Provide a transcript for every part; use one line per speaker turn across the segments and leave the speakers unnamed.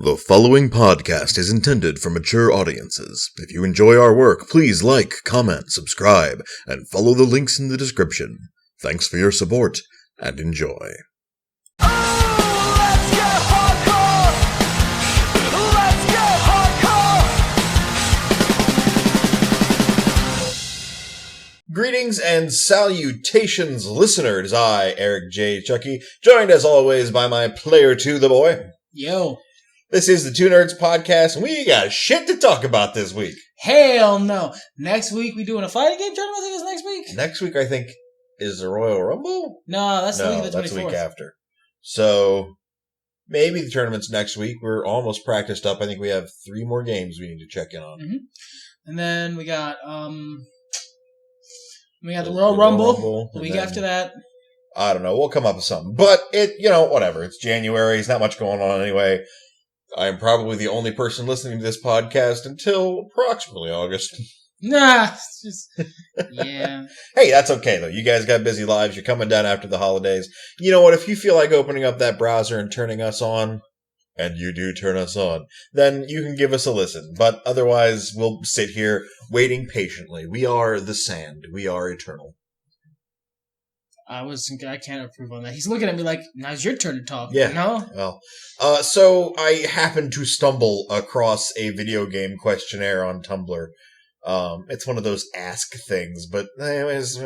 The following podcast is intended for mature audiences. If you enjoy our work, please like, comment, subscribe, and follow the links in the description. Thanks for your support, and enjoy. Greetings and salutations, listeners. I, Eric J. Chuckie, joined as always by my player 2, the boy.
Yo.
This is the Two Nerds Podcast, and we got shit to talk about this week.
Hell no. Next week we doing a fighting game tournament, I think it's next week?
Next week, I think, is the Royal Rumble?
No, that's the week of the 24th.
That's the week after. So, maybe the tournament's next week. We're almost practiced up. I think we have 3 more games we need to check in on.
Mm-hmm. And then we got the Royal Rumble the week after that.
I don't know. We'll come up with something. But, whatever. It's January. There's not much going on anyway. I am probably the only person listening to this podcast until approximately August.
Nah, it's just, yeah.
Hey, that's okay, though. You guys got busy lives. You're coming down after the holidays. You know what? If you feel like opening up that browser and turning us on, and you do turn us on, then you can give us a listen. But otherwise, we'll sit here waiting patiently. We are the sand. We are eternal.
I can't approve on that. He's looking at me like, now's your turn to talk.
Yeah.
No?
Well, so I happened to stumble across a video game questionnaire on Tumblr. It's one of those ask things, but anyways,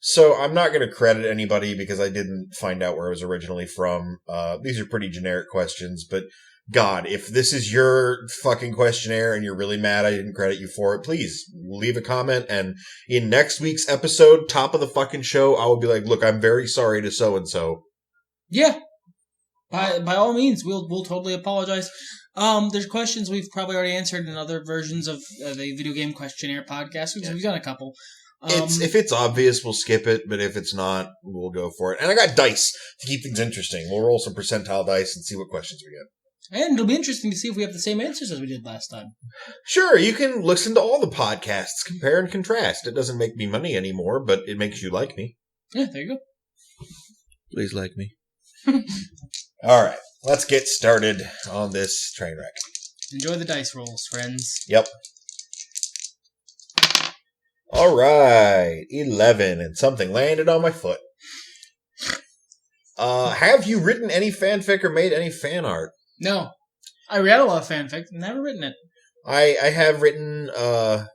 so I'm not going to credit anybody because I didn't find out where it was originally from. These are pretty generic questions, but God, if this is your fucking questionnaire and you're really mad I didn't credit you for it, please leave a comment. And in next week's episode, top of the fucking show, I will be like, look, I'm very sorry to so-and-so.
Yeah. By all means, we'll totally apologize. There's questions we've probably already answered in other versions of the video game questionnaire podcast. We've done a couple.
If it's obvious, we'll skip it, but if it's not, we'll go for it. And I got dice to keep things interesting. We'll roll some percentile dice and see what questions we get.
And it'll be interesting to see if we have the same answers as we did last time.
Sure, you can listen to all the podcasts, compare and contrast. It doesn't make me money anymore, but it makes you like me.
Yeah, there you go.
Please like me. All right, let's get started on this train wreck.
Enjoy the dice rolls, friends.
Yep. All right, 11, and something landed on my foot. Have you written any fanfic or made any fan art?
No. I read a lot of fanfic, never written it.
I have written a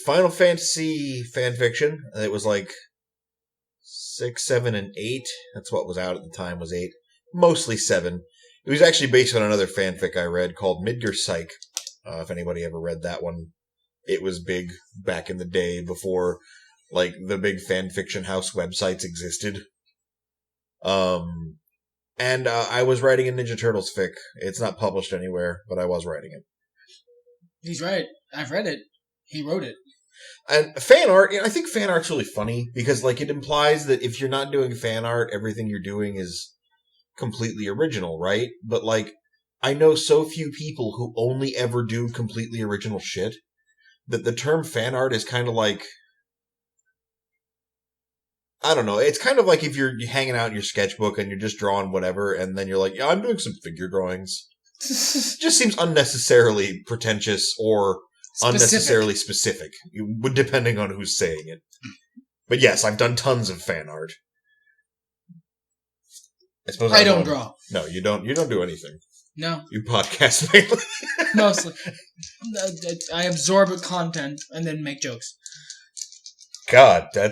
Final Fantasy fanfiction. It was like 6, 7, and 8. That's what was out at the time, was 8. Mostly 7. It was actually based on another fanfic I read called Midgar Psych. If anybody ever read that one. It was big back in the day before, like, the big fanfiction house websites existed. And I was writing a Ninja Turtles fic. It's not published anywhere, but I was writing it.
He's right. I've read it. He wrote it.
And fan art, I think fan art's really funny because, like, it implies that if you're not doing fan art, everything you're doing is completely original, right? But, like, I know so few people who only ever do completely original shit that the term fan art is kind of like, I don't know. It's kind of like if you're hanging out in your sketchbook and you're just drawing whatever, and then you're like, yeah, I'm doing some figure drawings. Just seems unnecessarily pretentious or unnecessarily specific, depending on who's saying it. But yes, I've done tons of fan art. I suppose
I don't draw.
No, you don't. You don't do anything.
No.
You podcast mainly.
Mostly. I absorb content and then make jokes.
God, I'm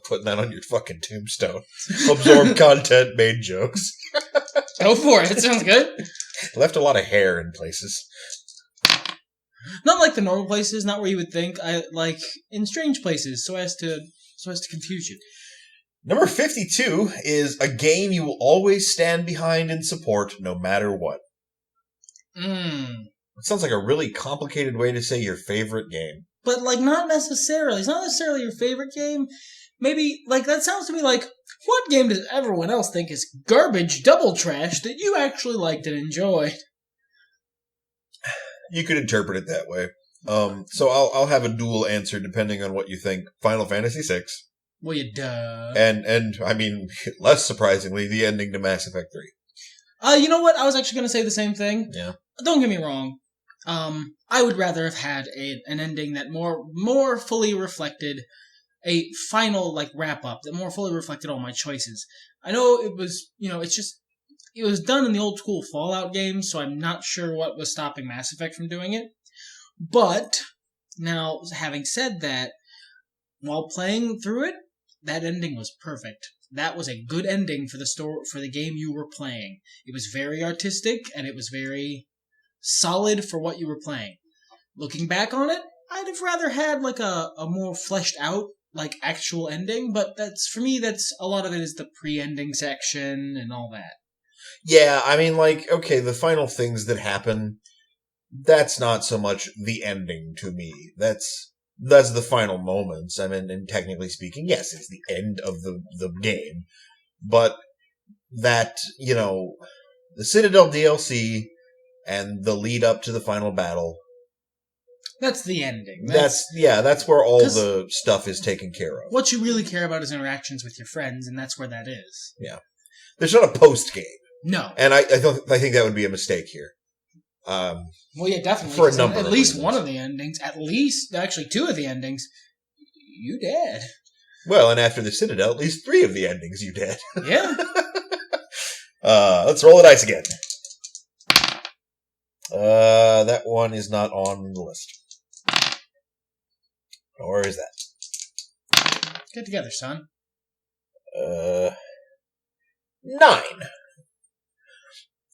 putting that on your fucking tombstone. Absorb content, made jokes.
Go for it. It sounds good.
Left a lot of hair in places.
Not like the normal places, not where you would think. I like in strange places, so as to confuse you.
Number 52 is a game you will always stand behind and support no matter what. It sounds like a really complicated way to say your favorite game.
But, like, not necessarily. It's not necessarily your favorite game. Maybe, like, that sounds to me like, what game does everyone else think is garbage, double trash, that you actually liked and enjoyed?
You could interpret it that way. So I'll have a dual answer depending on what you think. Final Fantasy VI.
Well, you duh.
And I mean, less surprisingly, the ending to Mass Effect 3.
You know what? I was actually going to say the same thing.
Yeah.
Don't get me wrong. I would rather have had an ending that more fully reflected a final like wrap up that more fully reflected all my choices. I know it was, it was done in the old school Fallout games, so I'm not sure what was stopping Mass Effect from doing it. But now, having said that, while playing through it, that ending was perfect. That was a good ending for the game you were playing. It was very artistic and it was very solid for what you were playing. Looking back on it, I'd have rather had like a more fleshed out like actual ending, but for me that's a lot of it is the pre-ending section and all that.
Yeah, I mean, like, okay, the final things that happen, that's not so much the ending to me. That's the final moments. I mean, and technically speaking, yes, it's the end of the game. But that, the Citadel DLC and the lead up to the final battle.
That's the ending.
That's where all the stuff is taken care of.
What you really care about is interactions with your friends, and that's where that is.
Yeah. There's not a post game.
No.
And I think that would be a mistake here.
Well, yeah, definitely.
For a number
at
of
least
reasons.
One of the endings, actually two of the endings, you dead.
Well, and after the Citadel, at least 3 of the endings you dead.
Yeah.
Let's roll the dice again. That one is not on the list. Where is that?
Get together, son.
9.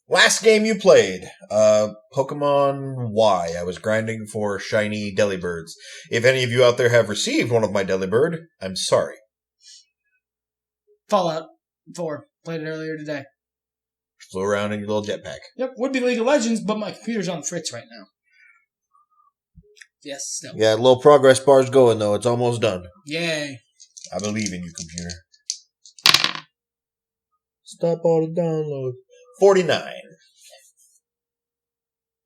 Last game you played, Pokemon Y. I was grinding for shiny Delibirds. If any of you out there have received one of my Delibird, I'm sorry.
Fallout 4. Played it earlier today.
Flew around in your little jetpack.
Yep, would be League of Legends, but my computer's on fritz right now. Yes, still.
Yeah, little progress bar's going, though. It's almost done.
Yay.
I believe in you, computer. Stop all the downloads. 49.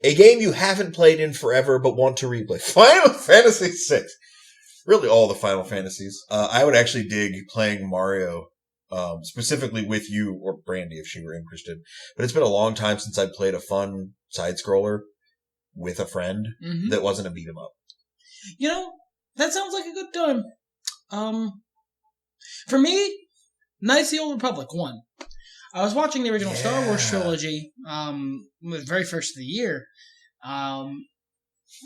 A game you haven't played in forever but want to replay. Final Fantasy VI. Really all the Final Fantasies. I would actually dig playing Mario, specifically with you or Brandy if she were interested. But it's been a long time since I played a fun side-scroller with a friend that wasn't a beat-em-up.
That sounds like a good time. For me, Knights of the Old Republic 1. I was watching the original Star Wars trilogy, the very first of the year. Plan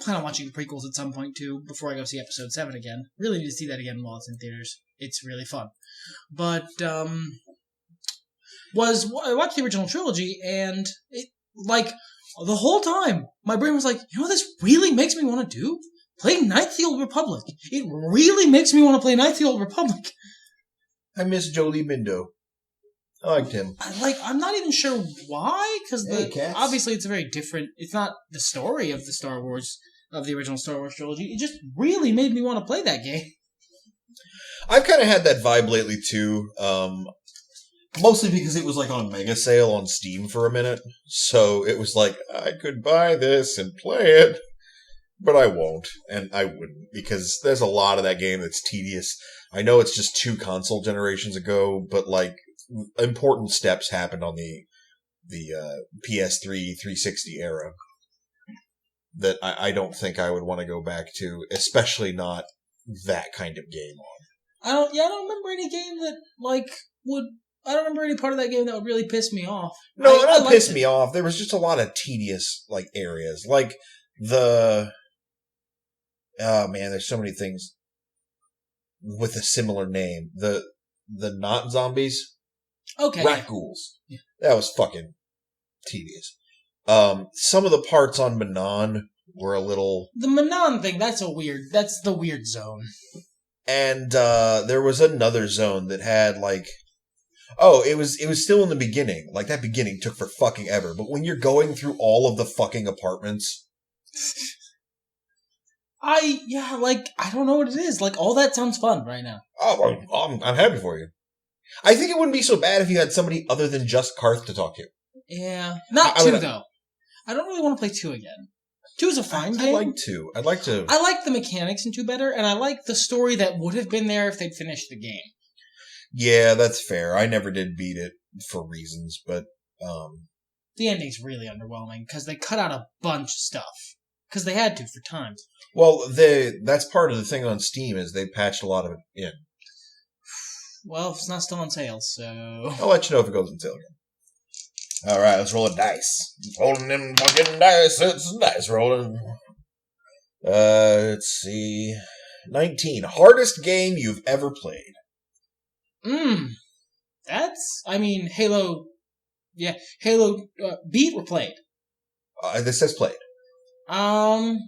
on watching the prequels at some point too, before I go see Episode 7 again. Really need to see that again while it's in theaters. It's really fun. But, I watched the original trilogy, and it, the whole time, my brain was like, this really makes me want to do? Play Knights of the Old Republic. It really makes me want to play Knights of the Old Republic.
I miss Jolie Bindo. I liked him.
I'm not even sure why, because obviously it's a very different. It's not the story of the original Star Wars trilogy. It just really made me want to play that game.
I've kind of had that vibe lately too. Mostly because it was on mega sale on Steam for a minute, so it was like I could buy this and play it, but I won't, and I wouldn't because there's a lot of that game that's tedious. I know it's just 2 console generations ago, but important steps happened on the PS3 360 era that I don't think I would want to go back to, especially not that kind of game on.
I don't remember any game that I don't remember any part of that game that would really piss me off.
No, it don't piss me off. There was just a lot of tedious areas. Oh man, there's so many things with a similar name. The not zombies.
Okay.
Rat ghouls. Yeah. That was fucking tedious. Some of the parts on Manon were a little...
The Manon thing, that's the weird zone.
And there was another zone that had it was still in the beginning. That beginning took for fucking ever. But when you're going through all of the fucking apartments...
I don't know what it is. All that sounds fun right now.
Oh, I'm happy for you. I think it wouldn't be so bad if you had somebody other than just Karth to talk to.
Yeah. Not 2, though. I don't really want to play 2 again. 2 is a fine game.
I like 2. I'd like to...
I like the mechanics in 2 better, and I like the story that would have been there if they'd finished the game.
Yeah, that's fair. I never did beat it for reasons, but
the ending's really underwhelming because they cut out a bunch of stuff because they had to for time.
Well, that's part of the thing on Steam is they patched a lot of it in.
Well, it's not still on sale, so
I'll let you know if it goes on sale again. All right, let's roll a dice. Rolling them fucking dice. It's dice rolling. Let's see. 19. Hardest game you've ever played.
Halo. Yeah, Halo beat or played.
This says played.
I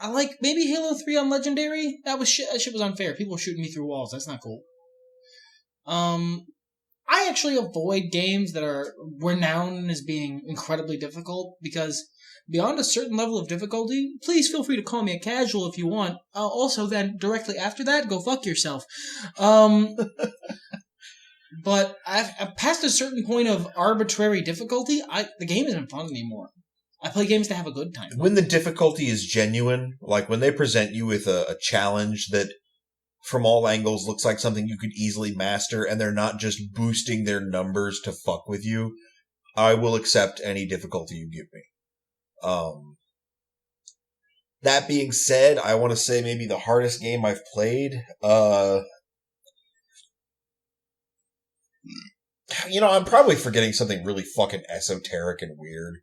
like maybe Halo 3 on Legendary. That shit was unfair. People were shooting me through walls. That's not cool. I actually avoid games that are renowned as being incredibly difficult because beyond a certain level of difficulty, please feel free to call me a casual if you want. Also, then directly after that, go fuck yourself. But I've past a certain point of arbitrary difficulty. The game isn't fun anymore. I play games to have a good time.
When the difficulty is genuine, like when they present you with a challenge that from all angles looks like something you could easily master and they're not just boosting their numbers to fuck with you, I will accept any difficulty you give me. That being said, I want to say maybe the hardest game I've played, I'm probably forgetting something really fucking esoteric and weird.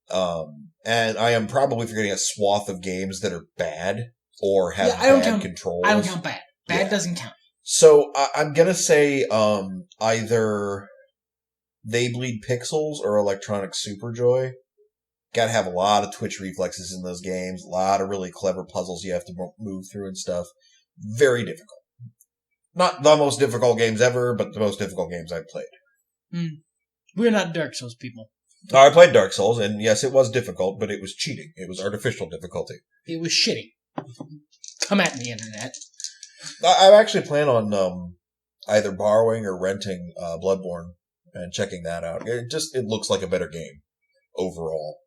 And I am probably forgetting a swath of games that are bad or have bad controls.
I don't count bad. Bad doesn't count.
So I'm gonna say either They Bleed Pixels or Electronic Superjoy. Gotta have a lot of twitch reflexes in those games. A lot of really clever puzzles you have to move through and stuff. Very difficult. Not the most difficult games ever, but the most difficult games I've played.
We're not Dark Souls people.
I played Dark Souls, and yes, it was difficult, but it was cheating. It was artificial difficulty.
It was shitty. Come at me, Internet.
I actually plan on either borrowing or renting Bloodborne and checking that out. It looks like a better game overall.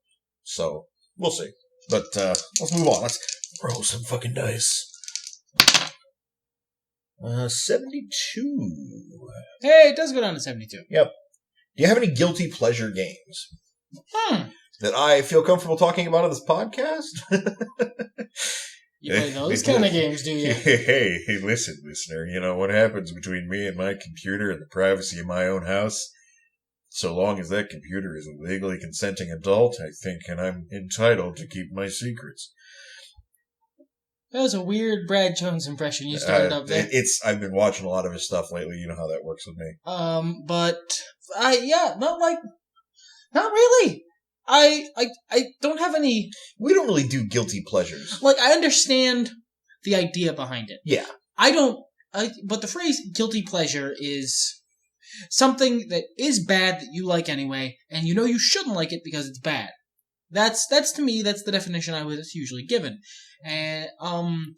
So, we'll see. But let's move on. Let's roll some fucking dice. 72.
Hey, it does go down to 72.
Yep. Do you have any guilty pleasure games that I feel comfortable talking about on this podcast?
You play those kind of games, do you?
Hey, listen, listener. You know what happens between me and my computer and the privacy of my own house? So long as that computer is a legally consenting adult, I think, and I'm entitled to keep my secrets.
That was a weird Brad Jones impression you started up there.
I've been watching a lot of his stuff lately. You know how that works with me.
Not really. I don't have any.
We don't really do guilty pleasures.
Like, I understand the idea behind it.
Yeah.
But the phrase guilty pleasure is something that is bad that you like anyway, and you know you shouldn't like it because it's bad. That's to me, that's the definition I was usually given. And,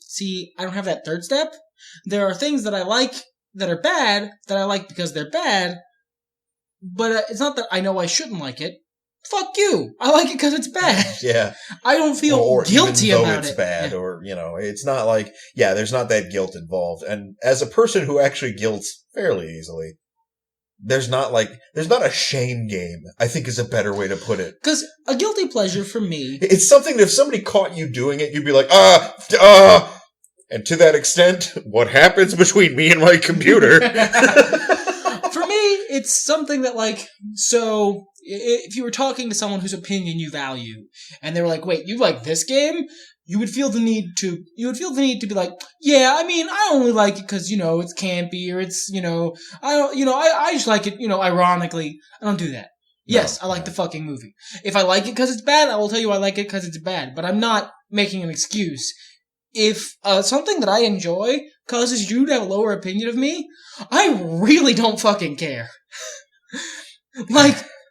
see, I don't have that third step. There are things that I like that are bad that I like because they're bad, but it's not that I know I shouldn't like it. Fuck you. I like it because it's bad.
Yeah.
I don't feel guilty
even though
about
it's
it.
Bad, yeah. Or, it's not like, there's not that guilt involved. And as a person who actually guilts fairly easily, there's not a shame game, I think is a better way to put it.
Because a guilty pleasure for me...
It's something that if somebody caught you doing it, you'd be like, and to that extent, what happens between me and my computer?
For me, it's something that, so if you were talking to someone whose opinion you value, and they were like, wait, you like this game? You would feel the need to be like, yeah, I mean, I only like it because, it's campy, or it's, I just like it, ironically. I don't do that. Yes, I like the fucking movie. If I like it because it's bad, I will tell you I like it because it's bad, but I'm not making an excuse. If something that I enjoy causes you to have a lower opinion of me, I really don't fucking care.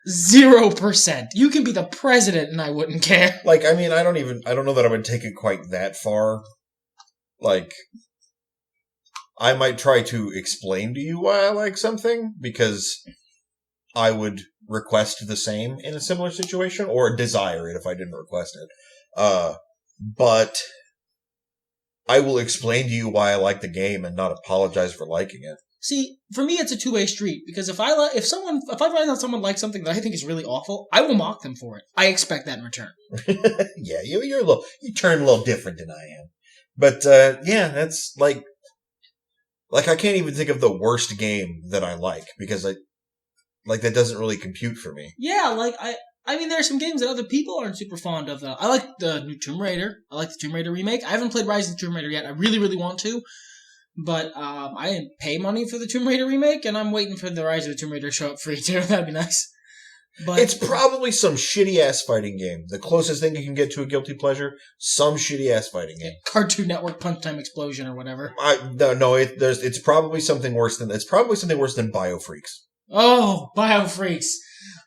0%. You can be the president and I wouldn't care.
I don't know that I would take it quite that far. I might try to explain to you why I like something, because I would request the same in a similar situation, or desire it if I didn't request it. But I will explain to you why I like the game and not apologize for liking it.
See, for me, it's a two-way street because if I find out someone likes something that I think is really awful, I will mock them for it. I expect that in return.
Yeah, you turn a little different than I am. But yeah, that's like I can't even think of the worst game that I like because that doesn't really compute for me.
Yeah, I mean, there are some games that other people aren't super fond of. I like the new Tomb Raider. I like the Tomb Raider remake. I haven't played Rise of the Tomb Raider yet. I really, really want to. But I didn't pay money for the Tomb Raider remake, and I'm waiting for the Rise of the Tomb Raider to show up free, too. That'd be nice. But
it's probably some shitty-ass fighting game. The closest thing you can get to a guilty pleasure, some shitty-ass fighting game.
Cartoon Network Punch Time Explosion or whatever.
It's probably something worse than Biofreaks.
Oh, Biofreaks.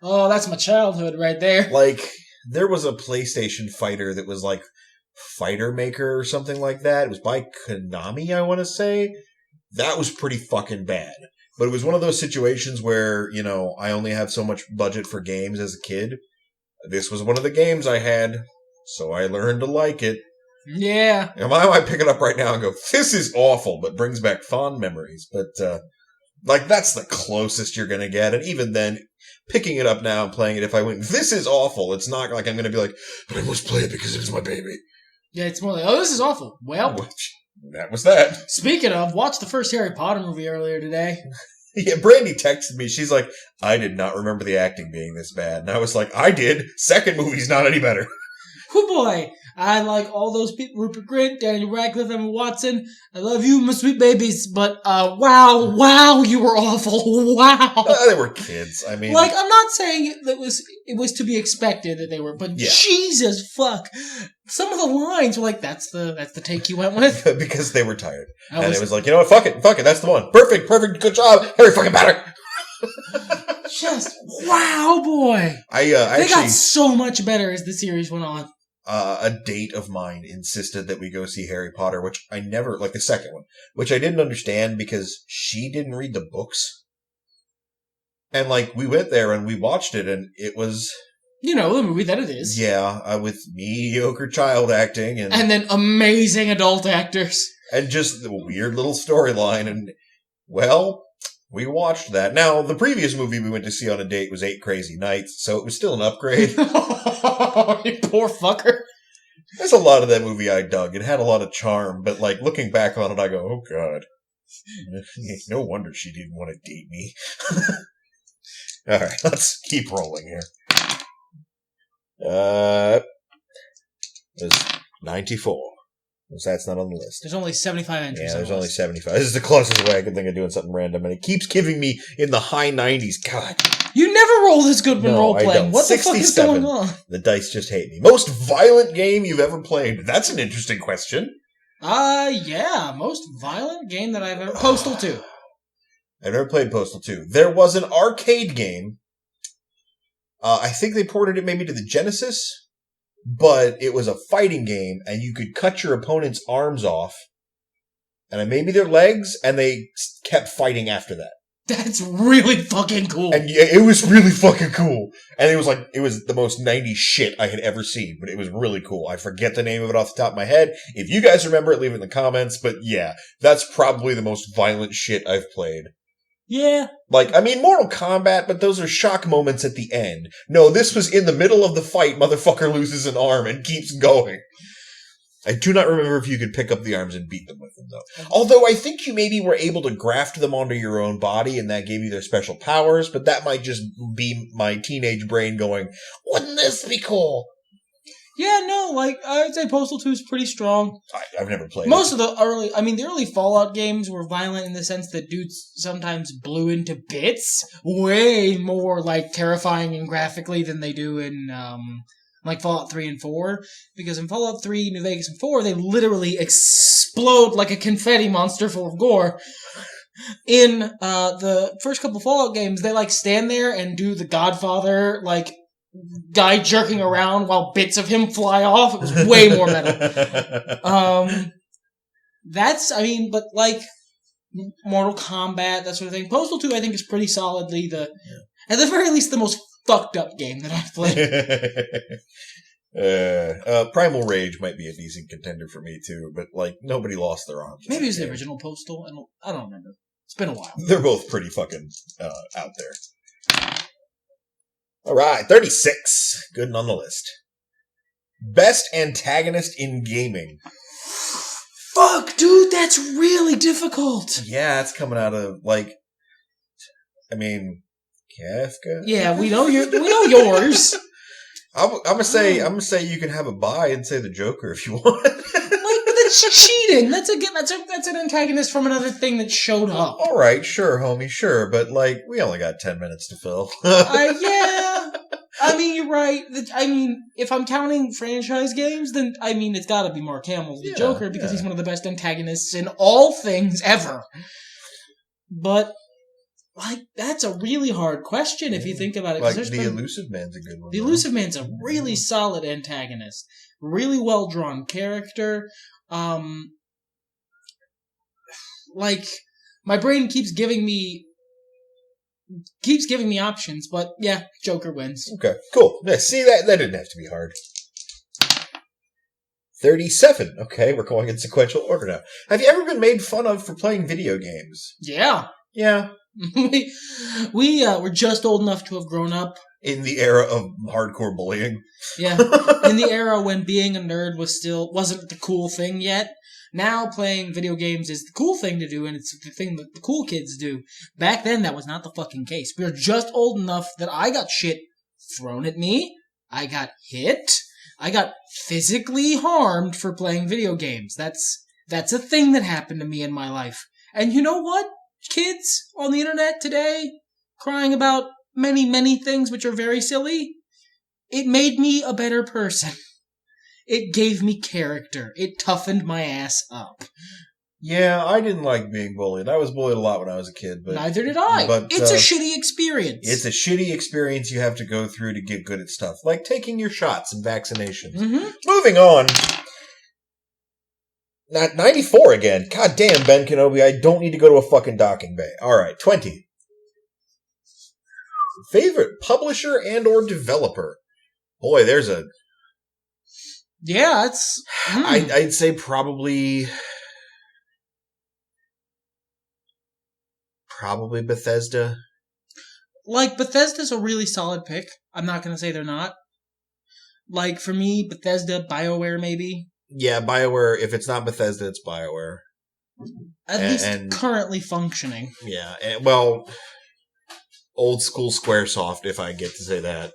Oh, that's my childhood right there.
Like, there was a PlayStation fighter that was like Fighter Maker or something like that. It was by Konami, I want to say. That was pretty fucking bad. But it was one of those situations where, I only have so much budget for games as a kid. This was one of the games I had, so I learned to like it.
Yeah.
And I might pick it up right now and go, this is awful, but brings back fond memories. But, that's the closest you're going to get. And even then, picking it up now and playing it, if I went, this is awful, it's not like I'm going to be like, but I must play it because it was my baby.
Yeah, it's more like, oh, this is awful. Well,
that was that.
Speaking of, watched the first Harry Potter movie earlier today.
Yeah, Brandy texted me. She's like, I did not remember the acting being this bad. And I was like, I did. Second movie's not any better.
Oh boy. I like all those people, Rupert Grint, Daniel Radcliffe, Emma Watson. I love you, my sweet babies. But, wow, you were awful. Wow.
They were kids. I mean.
I'm not saying it was to be expected that they were, but yeah. Jesus fuck. Some of the lines were like, that's the take you went with?
Because they were tired. And it was like, you know what, fuck it, that's the one. Perfect, good job, Harry fucking Potter.
Just, wow, boy. They got so much better as the series went on.
A date of mine insisted that we go see Harry Potter, which I never, the second one, which I didn't understand because she didn't read the books. And, we went there and we watched it and it was...
the movie that it is.
Yeah, with mediocre child acting and
then amazing adult actors.
And just the weird little storyline and, well... We watched that. Now, the previous movie we went to see on a date was 8 Crazy Nights, so it was still an upgrade.
You poor fucker.
There's a lot of that movie I dug. It had a lot of charm, but, looking back on it, I go, oh, God. No wonder she didn't want to date me. All right, let's keep rolling here. It was 94. That's not on the list.
There's only 75 entries.
Yeah, there's only 75. This is the closest way I can think of doing something random, and it keeps giving me in the high 90s. God.
You never roll this good when role-playing. What the fuck is going on?
The dice just hate me. Most violent game you've ever played? That's an interesting question.
Yeah. Most violent game that I've ever... Postal 2.
I've never played Postal 2. There was an arcade game. I think they ported it maybe to the Genesis. But it was a fighting game, and you could cut your opponent's arms off, and maybe their legs, and they kept fighting after that.
That's really fucking cool.
And yeah, it was really fucking cool. And it was the most 90s shit I had ever seen, but it was really cool. I forget the name of it off the top of my head. If you guys remember it, leave it in the comments. But yeah, that's probably the most violent shit I've played.
Yeah.
Mortal Kombat, but those are shock moments at the end. No, this was in the middle of the fight, motherfucker loses an arm and keeps going. I do not remember if you could pick up the arms and beat them with them, though. Although I think you maybe were able to graft them onto your own body, and that gave you their special powers, but that might just be my teenage brain going, wouldn't this be cool?
Yeah, no, I would say Postal 2 is pretty strong.
I've never played
Most of the early Fallout games were violent in the sense that dudes sometimes blew into bits. Way more, terrifying and graphically than they do in, Fallout 3 and 4. Because in Fallout 3, New Vegas, and 4, they literally explode like a confetti monster full of gore. In, the first couple Fallout games, they, stand there and do the Godfather, guy jerking around while bits of him fly off. It was way more metal. Mortal Kombat, that sort of thing. Postal 2, I think, is pretty solidly at the very least, the most fucked up game that I've played.
Primal Rage might be a decent contender for me, too, but, nobody lost their arms.
Maybe it was the original Postal. I don't remember. It's been a while.
They're both pretty fucking out there. All right, 36. Good on the list. Best antagonist in gaming.
Fuck, dude, that's really difficult.
Yeah, it's coming out of, like, I mean, Kafka?
Yeah, we know yours.
I'm gonna say you can have a buy and say the Joker if you want.
Like, but that's cheating. That's an antagonist from another thing that showed up.
All right, sure, homie, sure, but like we only got 10 minutes to fill.
Yeah. I mean, you're right. I mean, if I'm counting franchise games, then I mean it's got to be Mark Hamill's the Joker because he's one of the best antagonists in all things ever. But like, that's a really hard question if you think about it.
Like, the Elusive Man's a good one.
The Elusive Man's a really solid antagonist. Really well-drawn character. Like, my brain keeps giving me options, but yeah, Joker wins.
Okay, cool. Yeah, see, that didn't have to be hard. 37. Okay, we're going in sequential order now. Have you ever been made fun of for playing video games?
Yeah.
Yeah.
we were just old enough to have grown up
in the era of hardcore bullying.
Yeah, in the era when being a nerd wasn't the cool thing yet. Now playing video games is the cool thing to do, and it's the thing that the cool kids do. Back then, that was not the fucking case. We were just old enough that I got shit thrown at me. I got hit. I got physically harmed for playing video games. That's a thing that happened to me in my life. And you know what? Kids on the internet today crying about many, many things which are very silly. It made me a better person. It gave me character. It toughened my ass up.
Yeah, I didn't like being bullied. I was bullied a lot when I was a kid. But
neither did I. But it's a shitty experience.
It's a shitty experience you have to go through to get good at stuff. Like taking your shots and vaccinations.
Mm-hmm.
Moving on. Not 94 again. God damn, Ben Kenobi, I don't need to go to a fucking docking bay. Alright, 20. Favorite publisher and or developer? Boy, there's a...
Yeah, it's...
I'd say probably Bethesda.
Like, Bethesda's a really solid pick. I'm not going to say they're not. Like, for me, Bethesda, BioWare maybe.
Yeah, BioWare. If it's not Bethesda, it's BioWare.
At least currently functioning.
Yeah, well, old school Squaresoft, if I get to say that.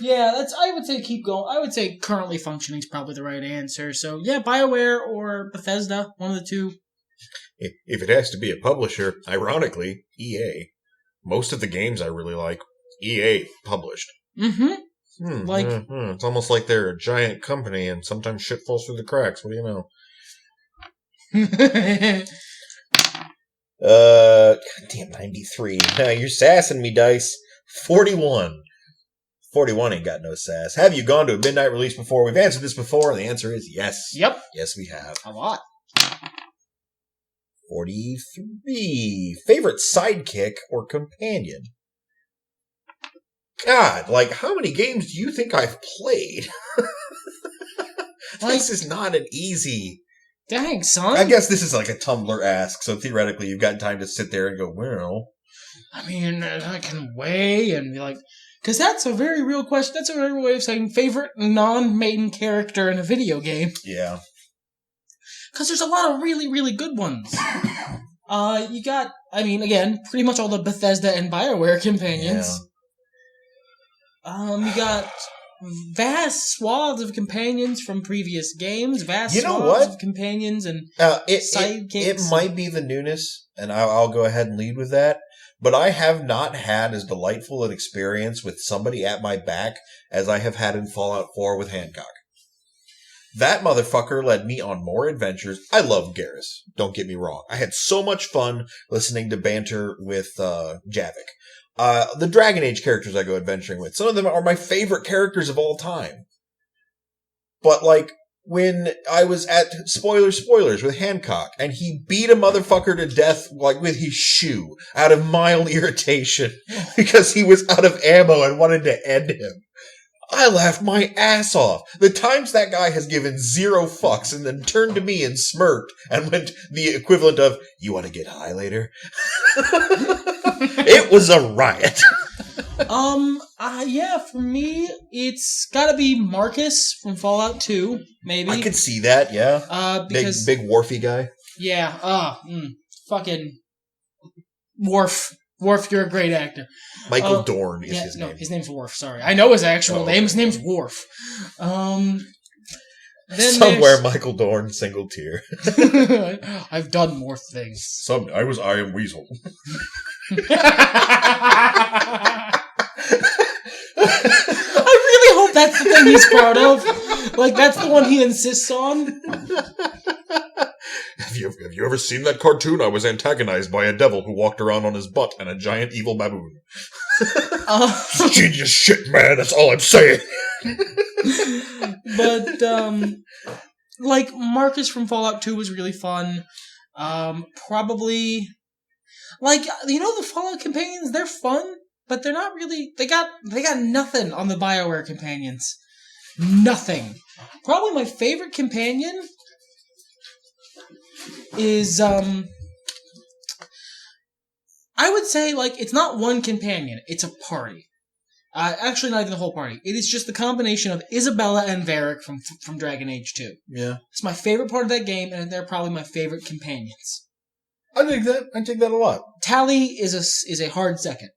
Yeah, I would say keep going. I would say currently functioning is probably the right answer. So, yeah, BioWare or Bethesda, one of the two.
If it has to be a publisher, ironically, EA. Most of the games I really like, EA published.
Mm-hmm.
It's almost like they're a giant company and sometimes shit falls through the cracks. What do you know? Goddamn 93. Now you're sassing me, Dice. 41. 41 ain't got no sass. Have you gone to a midnight release before? We've answered this before, and the answer is yes.
Yep.
Yes, we have.
A lot.
43. Favorite sidekick or companion? God, like, how many games do you think I've played? This is not an easy...
Dang, son.
I guess this is like a Tumblr ask, so theoretically you've got time to sit there and go, well...
I mean, I can weigh and be like... Because that's a very real question. That's a very real way of saying favorite non-main character in a video game.
Yeah.
Because there's a lot of really, really good ones. You got, I mean, again, pretty much all the Bethesda and BioWare companions. Yeah. You got vast swaths of companions from previous games. Swaths of companions and sidekicks.
It might be the newness, and I'll go ahead and lead with that. But I have not had as delightful an experience with somebody at my back as I have had in Fallout 4 with Hancock. That motherfucker led me on more adventures. I love Garrus. Don't get me wrong. I had so much fun listening to banter with Javik. The Dragon Age characters I go adventuring with, some of them are my favorite characters of all time. But, like, when I was at spoilers with Hancock, and he beat a motherfucker to death, like, with his shoe, out of mild irritation, because he was out of ammo and wanted to end him. I laughed my ass off. The times that guy has given 0 fucks and then turned to me and smirked and went the equivalent of, "You want to get high later?" It was a riot.
Yeah, for me, it's gotta be Marcus from Fallout 2, maybe.
I could see that, yeah.
Because...
Big wharfy guy.
Yeah, fucking... Worf. Worf, you're a great actor.
Michael Dorn is his name.
No, his name's Worf, sorry. I know his actual name. His name's Worf. Then
somewhere Michael Dorn, single tear.
I've done more things.
I am Weasel.
I really hope that's the thing he's proud of. Like, that's the one he insists on.
Have you ever seen that cartoon? I was antagonized by a devil who walked around on his butt and a giant evil baboon. Genius shit, man. That's all I'm saying.
But, like, Marcus from Fallout 2 was really fun. Probably, like, the Fallout companions, they're fun, but they're not really, they got nothing on the BioWare companions. Nothing. Probably my favorite companion is, I would say, like, it's not one companion, it's a party. Actually, not even the whole party. It is just the combination of Isabella and Varric from Dragon Age 2.
Yeah.
It's my favorite part of that game, and they're probably my favorite companions.
I dig that. I dig that a lot.
Tally is a hard second.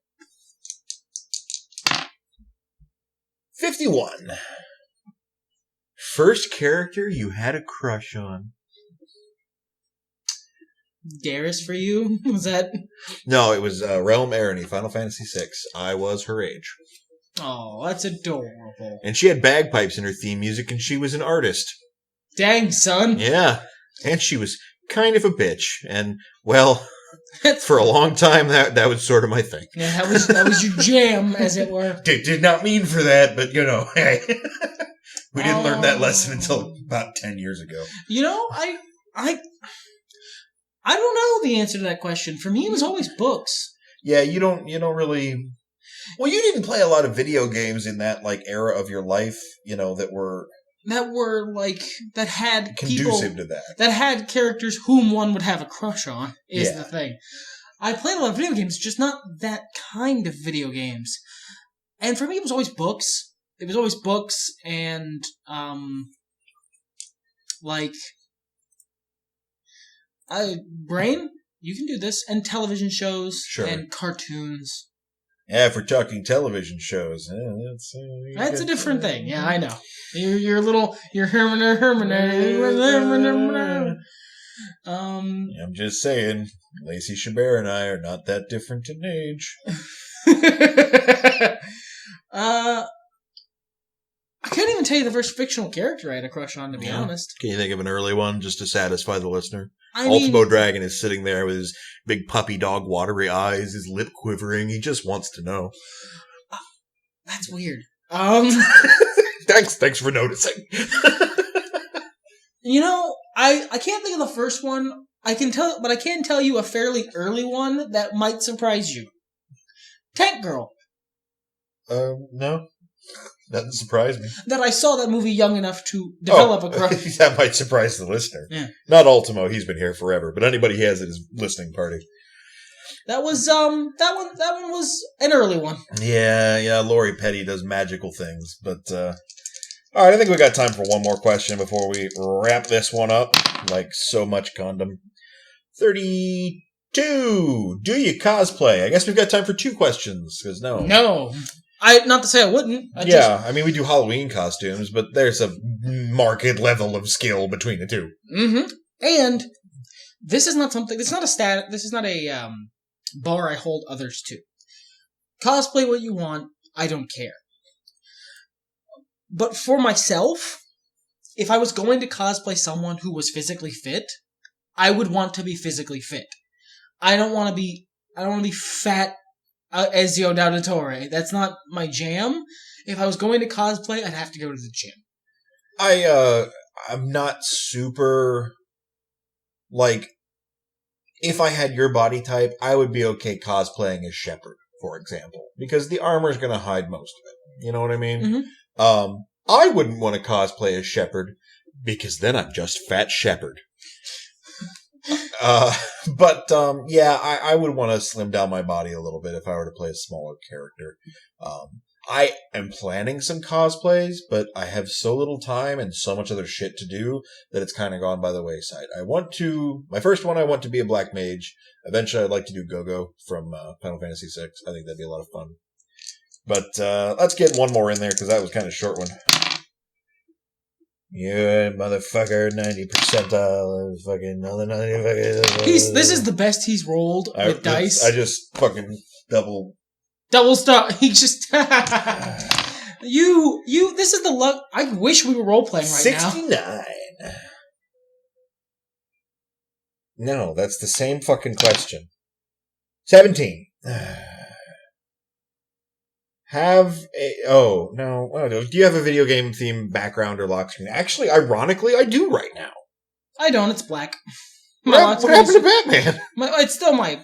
51. First character you had a crush on.
Garrus for you? Was that?
No, it was Realm Arany, Final Fantasy VI. I was her age.
Oh, that's adorable.
And she had bagpipes in her theme music, and she was an artist.
Dang, son.
Yeah. And she was kind of a bitch. And, well, for a long time, that was sort of my thing.
Yeah, that was your jam, as it were.
Did not mean for that, but, hey. We didn't learn that lesson until about 10 years ago.
I don't know the answer to that question. For me, it was always books.
Yeah, you don't really... Well, you didn't play a lot of video games in that, like, era of your life, that had conducive
people,
to that.
That had characters whom one would have a crush on, is the thing. I played a lot of video games, just not that kind of video games. And for me, it was always books. It was always books and, Brain, you can do this, and television shows, and cartoons.
Yeah, if we're talking television shows,
that's a different thing. Yeah, I know. You're Herminer.
I'm just saying, Lacey Chabert and I are not that different in age.
I can't even tell you the first fictional character I had a crush on, to be honest.
Can you think of an early one just to satisfy the listener? Ultimo Dragon is sitting there with his big puppy dog watery eyes, his lip quivering. He just wants to know.
That's weird.
Thanks for noticing.
I can't think of the first one. I can tell you a fairly early one that might surprise you. Tank Girl.
No. That doesn't surprise me.
That I saw that movie young enough to develop a crush.
That might surprise the listener.
Yeah.
Not Ultimo, he's been here forever, but anybody he has at his listening party.
That was that one was an early one.
Yeah, Lori Petty does magical things, but alright, I think we got time for one more question before we wrap this one up. Like so much condom. 32. Do you cosplay? I guess we've got time for 2 questions, because
No. Not to say I wouldn't.
I mean, we do Halloween costumes, but there's a marked level of skill between the two.
Mm-hmm. And this is not a bar I hold others to. Cosplay what you want. I don't care. But for myself, if I was going to cosplay someone who was physically fit, I would want to be physically fit. I don't want to be fat. Ezio Auditore. That's not my jam. If I was going to cosplay, I'd have to go to the gym.
I'm not super, if I had your body type, I would be okay cosplaying as Shepard, for example, because the armor is going to hide most of it. You know what I mean?
Mm-hmm.
I wouldn't want to cosplay as Shepard, because then I'm just Fat Shepard. Yeah, I would want to slim down my body a little bit if I were to play a smaller character. I am planning some cosplays, but I have so little time and so much other shit to do that it's kind of gone by the wayside. My first one, I want to be a black mage. Eventually, I'd like to do Go-Go from Final Fantasy VI. I think that'd be a lot of fun. But let's get one more in there, because that was kind of a short one. Yeah, motherfucker, 90 percentile, fucking another 90.
This is the best he's rolled with dice.
I just fucking double
star. He just This is the luck. I wish we were role playing right
69.
now.
69. No, that's the same fucking question. 17. Do you have a video game theme background or lock screen? Actually, ironically, I do right now.
I don't. It's black.
What happened to Batman?
It's still my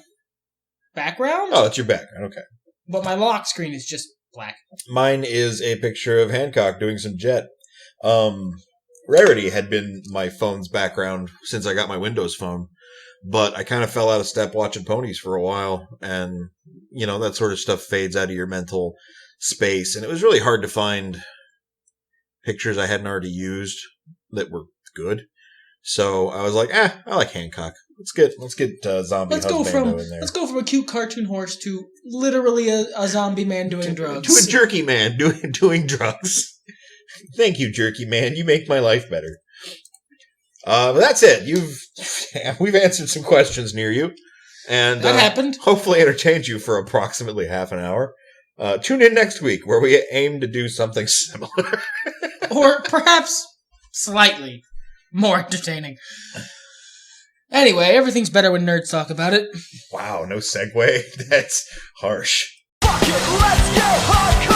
background.
Oh, it's your background. Okay.
But my lock screen is just black.
Mine is a picture of Hancock doing some jet. Rarity had been my phone's background since I got my Windows phone, but I kind of fell out of step watching ponies for a while, and that sort of stuff fades out of your mental space, and it was really hard to find pictures I hadn't already used that were good. So I was like, I like Hancock. Let's get zombie husbando in there.
Let's go from a cute cartoon horse to literally a zombie man doing drugs.
To a jerky man doing drugs. Thank you, jerky man. You make my life better. But that's it. We've answered some questions near you, and
that happened.
Hopefully, entertained you for approximately half an hour. Tune in next week, where we aim to do something similar,
or perhaps slightly more entertaining. Anyway, everything's better when nerds talk about it.
Wow, no segue. That's harsh.
Fuck it, let's go hardcore!